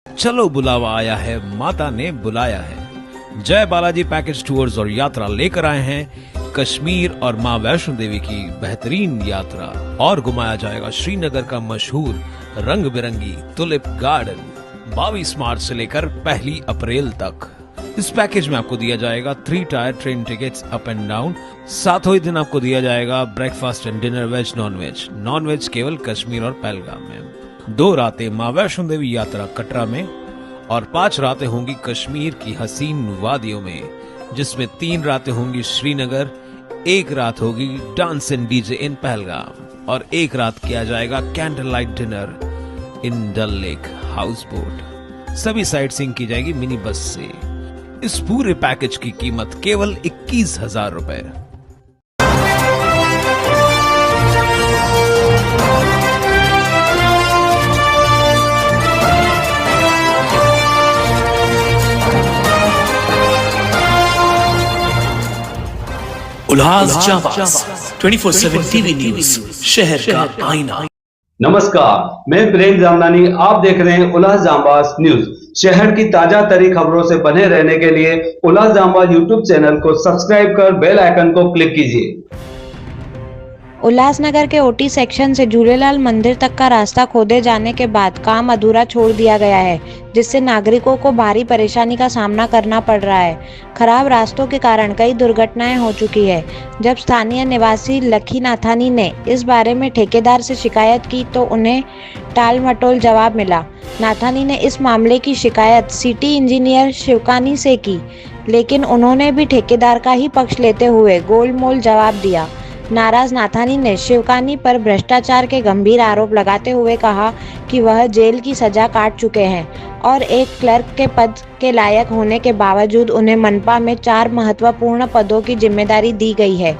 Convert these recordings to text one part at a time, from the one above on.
चलो बुलावा आया है, माता ने बुलाया है। जय बालाजी पैकेज टूर्स और यात्रा लेकर आए हैं कश्मीर और मां वैष्णो देवी की बेहतरीन यात्रा। और घुमाया जाएगा श्रीनगर का मशहूर रंग बिरंगी टुलिप गार्डन 22 मार्च से लेकर 1 अप्रैल तक। इस पैकेज में आपको दिया जाएगा 3 tier train tickets up and down. सातों ही दिन आपको दिया जाएगा breakfast and dinner, veg non veg. Non veg केवल कश्मीर और पहलगाम में। 2 रातें मां वैष्णो देवी यात्रा कटरा में और 5 रातें होंगी कश्मीर की हसीन वादियों में, जिसमें 3 रातें होंगी श्रीनगर, 1 रात होगी dance and DJ in Pahalgam और 1 रात किया जाएगा candle light dinner in Dal lake house boat. सभी साइट सीइंग की जाएगी मिनी बस से। इस पूरे पैकेज की कीमत केवल 21,000 रुपए। उल्लास 24/7 टीवी न्यूज, शहर का आईना। नमस्कार, मैं प्रेम जामदानी। आप देख रहे हैं उल्लास जांबाज न्यूज। शहर की ताजा तरी खबरों से बने रहने के लिए उल्लास जांबाज यूट्यूब चैनल को सब्सक्राइब कर बेल आइकन को क्लिक कीजिए। उल्लासनगर के ओटी सेक्शन से झूलेलाल मंदिर तक का रास्ता खोदे जाने के बाद काम अधूरा छोड़ दिया गया है, जिससे नागरिकों को भारी परेशानी का सामना करना पड़ रहा है। खराब रास्तों के कारण कई दुर्घटनाएं हो चुकी है। जब स्थानीय निवासी लखी नाथानी ने इस बारे में ठेकेदार से शिकायत की तो उन्हें टाल मटोल जवाब मिला। नाथानी ने इस मामले की शिकायत सिटी इंजीनियर शिवकानी से की, लेकिन उन्होंने भी ठेकेदार का ही पक्ष लेते हुए गोलमोल जवाब दिया। नाराज नाथानी ने शिवकानी पर भ्रष्टाचार के गंभीर आरोप लगाते हुए कहा कि वह जेल की सजा काट चुके हैं और एक क्लर्क के पद के लायक होने के बावजूद उन्हें मनपा में 4 महत्वपूर्ण पदों की जिम्मेदारी दी गई है।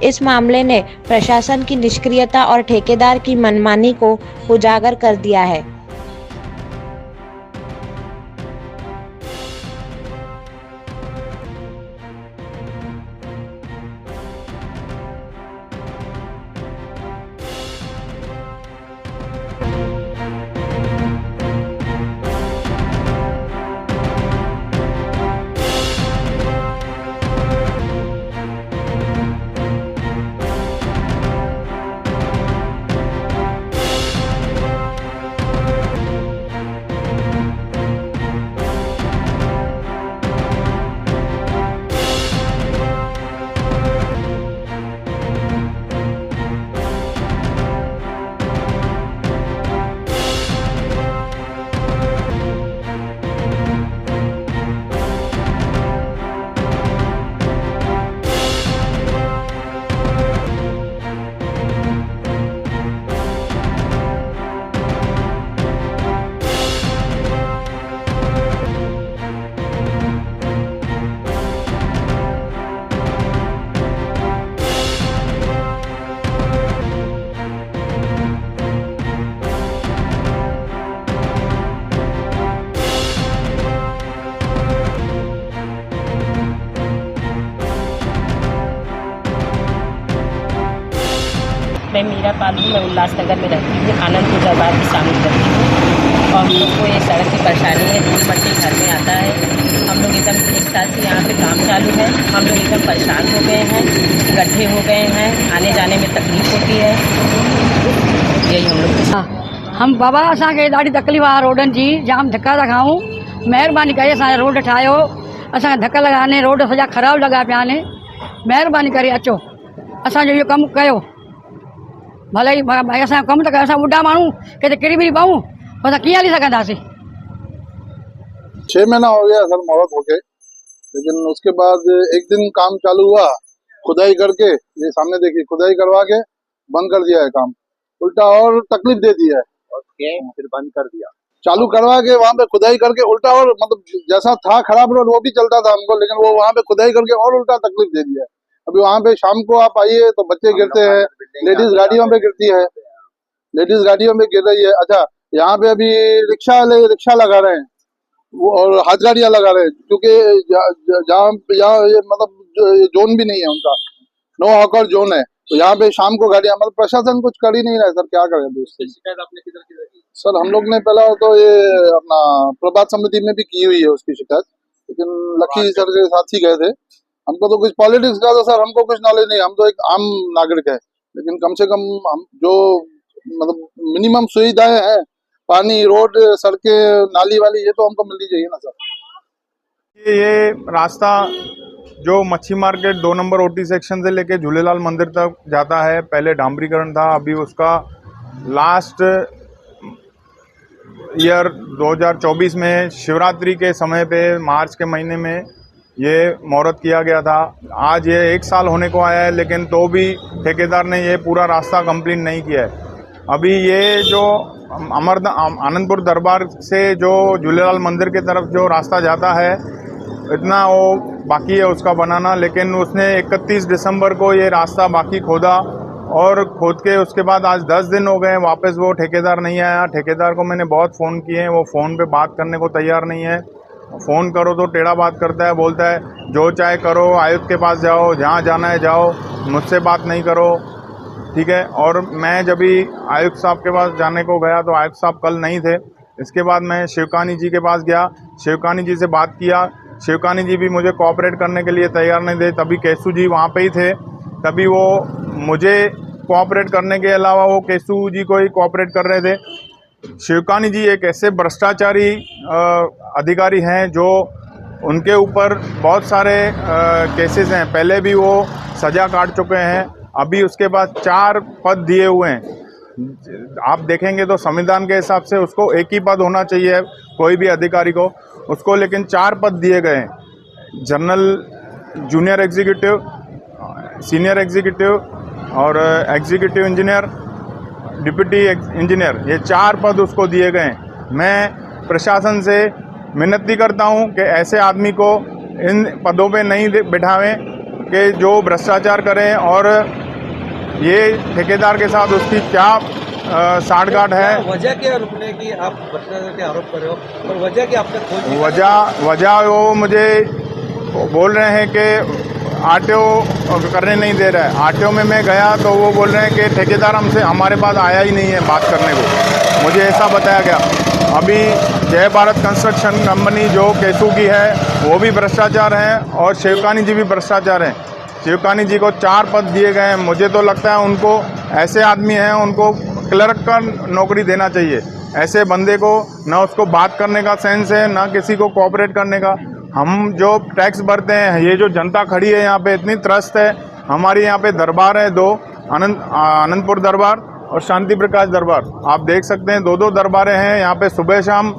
इस मामले ने प्रशासन की निष्क्रियता और ठेकेदार की मनमानी को उजागर कर दिया है। मैं मीरा पालू, मैं उल्लासनगर में रहती हूँ, आनंदपुर दरबार की शामिल करती हूँ और हम लोग को ये सड़क की परेशानी है। धूल मट्टी घर में आता है। हम लोग एकदम 1 साल से यहाँ पे काम चालू है। हम लोग एकदम परेशान हो गए हैं, गड्ढे हो गए हैं, आने जाने में तकलीफ होती है। यही हम लोग हम बाबा असांखे ॾाढी तकलीफ़ आहे रोडनि जी, जाम धक्का था खाऊं। महिरबानी करे असांजा रोड ठाहियो। असांखे धक्का लॻा आहिनि, रोड सॼा ख़राबु लॻा पिया आहिनि। महिरबानी करे अचो, असांजो इहो कमु कयो। भले ही भाई असां कमु त कयो, असां ॿुढा माण्हू किथे किरी बिरी पऊं, असां कीअं हली सघंदासीं। 6 महीना हो गया सर मोहलत होके, लेकिन उसके बाद एक दिन काम चालू हुआ, खुदाई करके, ये सामने देखिए खुदाई करवा के बंद कर दिया है काम। उल्टा और तकलीफ दे दी है। फिर बंद कर दिया, चालू करवा के वहाँ पे खुदाई करके उल्टा और मतलब जैसा था खराब रोड वो भी चलता था हमको, लेकिन वो वहाँ पे खुदाई करके और उल्टा तकलीफ दे दिया है। अभी वहाँ पे शाम को आप आइए तो बच्चे गिरते हैं, लेडीज गाड़ियों पे गिरती है, लेडीज गाड़ियों में गिर रही है। अच्छा, यहाँ पे अभी रिक्शा लगा रहे हैं वो और हाथ गाड़ियाँ लगा रहे हैं, क्योंकि जहाँ ये मतलब जोन भी नहीं है उनका, नो हॉकर जोन है। तो यहाँ पे शाम को गाड़ियाँ, मतलब प्रशासन कुछ कर ही नहीं रहा है सर, क्या करें। शिकायत आपने किधर की? सर हम लोग ने पहला तो ये अपना प्रभात समिति में भी की हुई है उसकी शिकायत, लेकिन लकी सर के साथ ही गए थे। हमको तो कुछ पॉलिटिक्स का तो सर हमको कुछ नॉलेज नहीं, हम तो एक आम नागरिक है, लेकिन कम से कम हम जो मतलब मिनिमम सुविधाएं हैं, पानी, रोड, सड़कें, नाली वाली, ये तो हमको मिलनी चाहिए ना सर। ये रास्ता जो मच्छी मार्केट 2 नंबर ओटी सेक्शन से लेके झूलेलाल मंदिर तक जाता है, पहले डामरीकरण था, अभी उसका लास्ट ईयर 2024 में शिवरात्रि के समय पे मार्च के महीने में ये मुहूर्त किया गया था। आज ये 1 साल होने को आया है, लेकिन तो भी ठेकेदार ने ये पूरा रास्ता कंप्लीट नहीं किया है। अभी ये जो आनंदपुर दरबार से जो झूलेलाल मंदिर की तरफ जो रास्ता जाता है, इतना वो बाकी है उसका बनाना, लेकिन उसने 31 दिसंबर को ये रास्ता बाकी खोदा और खोद के उसके बाद आज 10 दिन हो गए, वापस वो ठेकेदार नहीं आया। ठेकेदार को मैंने बहुत फ़ोन किए हैं, वो फ़ोन पे बात करने को तैयार नहीं है। फ़ोन करो तो टेढ़ा बात करता है, बोलता है जो चाहे करो, आयुक्त के पास जाओ, जहाँ जाना है जाओ, मुझसे बात नहीं करो, ठीक है। और मैं जब भी आयुक्त साहब के पास जाने को गया तो आयुक्त साहब कल नहीं थे। इसके बाद मैं शिवकानी जी के पास गया, शिवकानी जी से बात किया, शिवकानी जी भी मुझे कोऑपरेट करने के लिए तैयार नहीं थे। तभी केसू जी वहाँ पे ही थे, तभी वो मुझे कोऑपरेट करने के अलावा वो केसू जी को ही कोऑपरेट कर रहे थे। शिवकानी जी एक ऐसे भ्रष्टाचारी अधिकारी हैं जो उनके ऊपर बहुत सारे केसेस हैं, पहले भी वो सज़ा काट चुके हैं। अभी उसके बाद 4 पद दिए हुए हैं। आप देखेंगे तो संविधान के हिसाब से उसको एक ही पद होना चाहिए कोई भी अधिकारी को, उसको लेकिन 4 पद दिए गए हैं। General, junior executive, senior executive और एग्जीक्यूटिव इंजीनियर, डिप्टी इंजीनियर, ये 4 पद उसको दिए गए हैं। मैं प्रशासन से विनती करता हूं कि ऐसे आदमी को इन पदों पे नहीं बिठावें कि जो भ्रष्टाचार करें, और ये ठेकेदार के साथ उसकी क्या साठगांठ है। वजह क्या रुकने की आप भ्रष्टाचार के आरोप कर रहे हो, और वजह क्या आपने खोज? वजह वो मुझे बोल रहे हैं कि आरटीओ करने नहीं दे रहा है। आरटीओ में मैं गया तो वो बोल रहे हैं कि ठेकेदार हमारे पास आया ही नहीं है बात करने को, मुझे ऐसा बताया गया। अभी जय भारत कंस्ट्रक्शन कंपनी जो केसू की है वो भी भ्रष्टाचार है, और शिवकानी जी भी भ्रष्टाचार हैं। शिवकानी जी को 4 पद दिए गए हैं। मुझे तो लगता है उनको, ऐसे आदमी हैं, उनको क्लर्क का नौकरी देना चाहिए। ऐसे बंदे को ना उसको बात करने का सेंस है, ना किसी को कोऑपरेट करने का। हम जो टैक्स भरते हैं, ये जो जनता खड़ी है यहाँ पे, इतनी त्रस्त है। हमारी यहाँ पे दरबार है 2, आनंदपुर दरबार और शांति प्रकाश दरबार। आप देख सकते हैं 2-2 दरबारें हैं यहाँ पे। सुबह शाम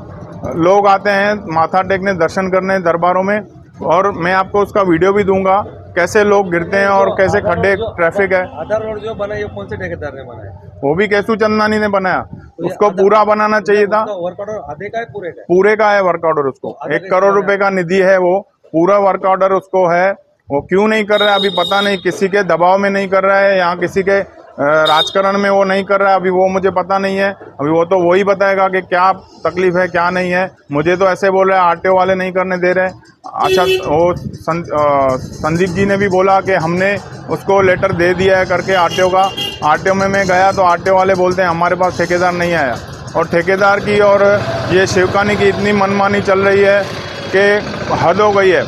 लोग आते हैं माथा टेकने, दर्शन करने दरबारों में, और मैं आपको उसका वीडियो भी दूंगा कैसे लोग गिरते हैं और कैसे खड्डे, ट्रैफिक है। आधार रोड जो बना, ये कौन से ठेकेदार ने बनाया? वो भी केसू चंदानी ने बनाया। उसको पूरा बनाना चाहिए था। वर्क ऑर्डर आधे का है, पूरे का है? पूरे का है वर्क ऑर्डर उसको। 1 करोड़ रुपए का निधि है, वो पूरा वर्क ऑर्डर उसको है। वो क्यों नहीं कर रहा है अभी पता नहीं, किसी के दबाव में नहीं कर रहा है, यहाँ किसी के राजकारण में वो नहीं कर रहा है, अभी वो मुझे पता नहीं है। अभी वो तो वही बताएगा कि क्या तकलीफ है क्या नहीं है। मुझे तो ऐसे बोल रहे हैं आरटीओ वाले नहीं करने दे रहे। अच्छा, वो संदीप जी ने भी बोला कि हमने उसको लेटर दे दिया है करके आरटीओ का। आरटीओ में मैं गया तो आरटीओ वाले बोलते हैं हमारे पास ठेकेदार नहीं आया। और ठेकेदार की और ये शिवकानी की इतनी मनमानी चल रही है कि हद हो गई है।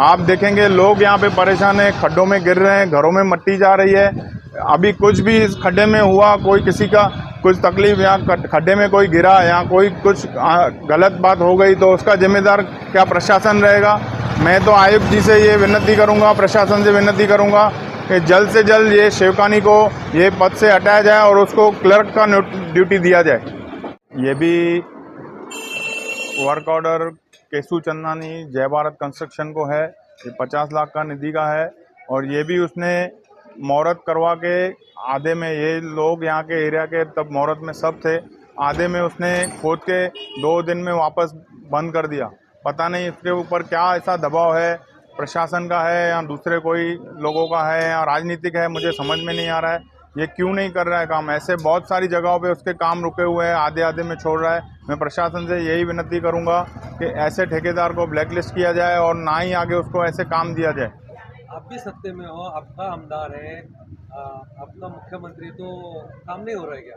आप देखेंगे लोग यहाँ पे परेशान हैं, खड्डों में गिर रहे हैं, घरों में मिट्टी जा रही है। अभी कुछ भी इस खड्डे में हुआ, कोई किसी का कुछ तकलीफ, यहाँ खड्डे में कोई गिरा, यहाँ कोई कुछ गलत बात हो गई तो उसका जिम्मेदार क्या प्रशासन रहेगा? मैं तो आयुक्त जी से ये विनती करूँगा, प्रशासन से विनती करूँगा कि जल्द से जल्द ये शिवकानी को ये पद से हटाया जाए और उसको क्लर्क का ड्यूटी दिया जाए। ये भी वर्क ऑर्डर केसू चंदानी जय भारत कंस्ट्रक्शन को है। ये 50 लाख का निधि का है, और ये भी उसने मुहूर्त करवा के, आधे में ये लोग यहाँ के एरिया के तब मुहूर्त में सब थे, आधे में उसने खोद के 2 दिन में वापस बंद कर दिया। पता नहीं इसके ऊपर क्या ऐसा दबाव है, प्रशासन का है या दूसरे कोई लोगों का है या राजनीतिक है, मुझे समझ में नहीं आ रहा है। ये क्यों नहीं कर रहा है काम? ऐसे बहुत सारी जगहों पे उसके काम रुके हुए हैं, आधे आधे में छोड़ रहा है। मैं प्रशासन से यही विनती करूंगा कि ऐसे ठेकेदार को ब्लैकलिस्ट किया जाए और ना ही आगे उसको ऐसे काम दिया जाए। आप भी सत्ते में हो, आपका आमदार है, आपका मुख्यमंत्री, तो काम नहीं हो रहा है क्या?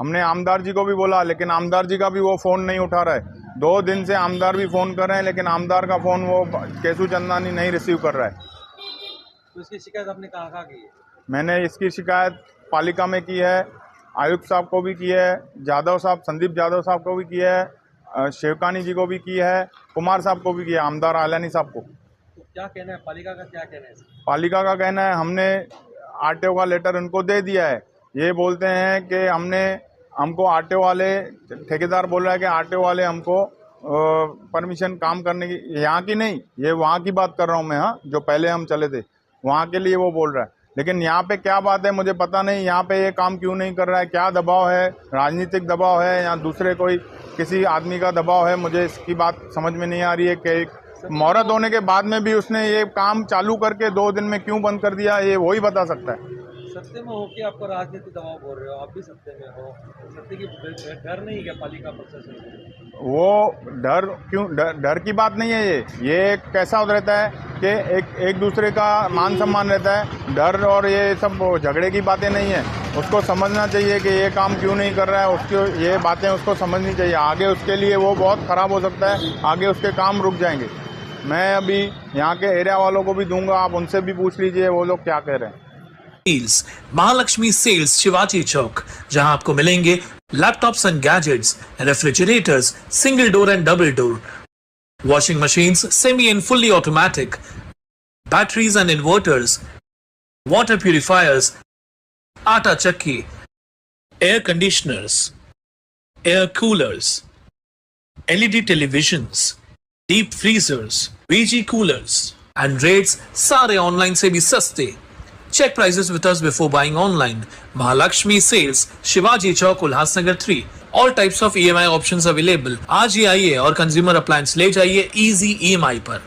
हमने आमदार जी को भी बोला, लेकिन आमदार जी का भी वो फ़ोन नहीं उठा रहा है। 2 दिन से आमदार भी फ़ोन कर रहे हैं, लेकिन आमदार का फ़ोन वो केशू चंदानी नहीं रिसीव कर रहा है। तो इसकी शिकायत आपने कहाँ की है? मैंने इसकी शिकायत पालिका में की है, आयुक्त साहब को भी की है, जादव साहब, संदीप जादव साहब को भी की है, शेवकानी जी को भी की है, कुमार साहब को भी की है, आमदार आलानी साहब को। तो क्या कहना है पालिका का, क्या कहना है? पालिका का कहना है हमने आरटीओ का लेटर उनको दे दिया है। ये बोलते हैं कि हमको आरटीओ वाले, ठेकेदार बोल रहा है कि आरटीओ वाले हमको परमिशन काम करने की, यहाँ की नहीं, ये वहाँ की बात कर रहा हूँ मैं, हाँ, जो पहले हम चले थे वहाँ के लिए वो बोल रहा है। लेकिन यहाँ पे क्या बात है मुझे पता नहीं, यहाँ पे ये काम क्यों नहीं कर रहा है, क्या दबाव है, राजनीतिक दबाव है या दूसरे कोई किसी आदमी का दबाव है, मुझे इसकी बात समझ में नहीं आ रही है कि मुहूर्त होने के बाद में भी उसने ये काम चालू करके 2 दिन में क्यों बंद कर दिया, ये वही बता सकता है। सत्य में हो कि आपको राजनीतिक दबाव बोल रहे हो, आप भी सत्य में हो, सत्य की डर नहीं क्या पालिका प्रशासन? वो डर क्यों, डर की बात नहीं है। ये कैसा रहता है कि एक दूसरे का मान सम्मान रहता है, डर और ये सब झगड़े की बातें नहीं है। उसको समझना चाहिए कि ये काम क्यों नहीं कर रहा है, उसको ये बातें उसको समझनी चाहिए। आगे उसके लिए वो बहुत ख़राब हो सकता है, आगे उसके काम रुक जाएंगे। मैं अभी यहाँ के एरिया वालों को भी दूंगा, आप उनसे भी पूछ लीजिए वो लोग क्या कह रहे हैं। सेल्स, महालक्ष्मी सेल्स शिवाजी चौक, जहां आपको मिलेंगे laptops and gadgets, refrigerators, single door and double door, washing machines semi and fully automatic, batteries and inverters, water purifiers, आटा चक्की, air conditioners, air coolers, LED televisions, deep freezers, visi coolers and rates सारे online से भी सस्ते। Check prices with us before buying online. Mahalakshmi Sales, Shivaji Chowk, Ulhasnagar 3. All types of EMI options available. आज ही आइए और consumer appliance ले जाइए easy EMI पर।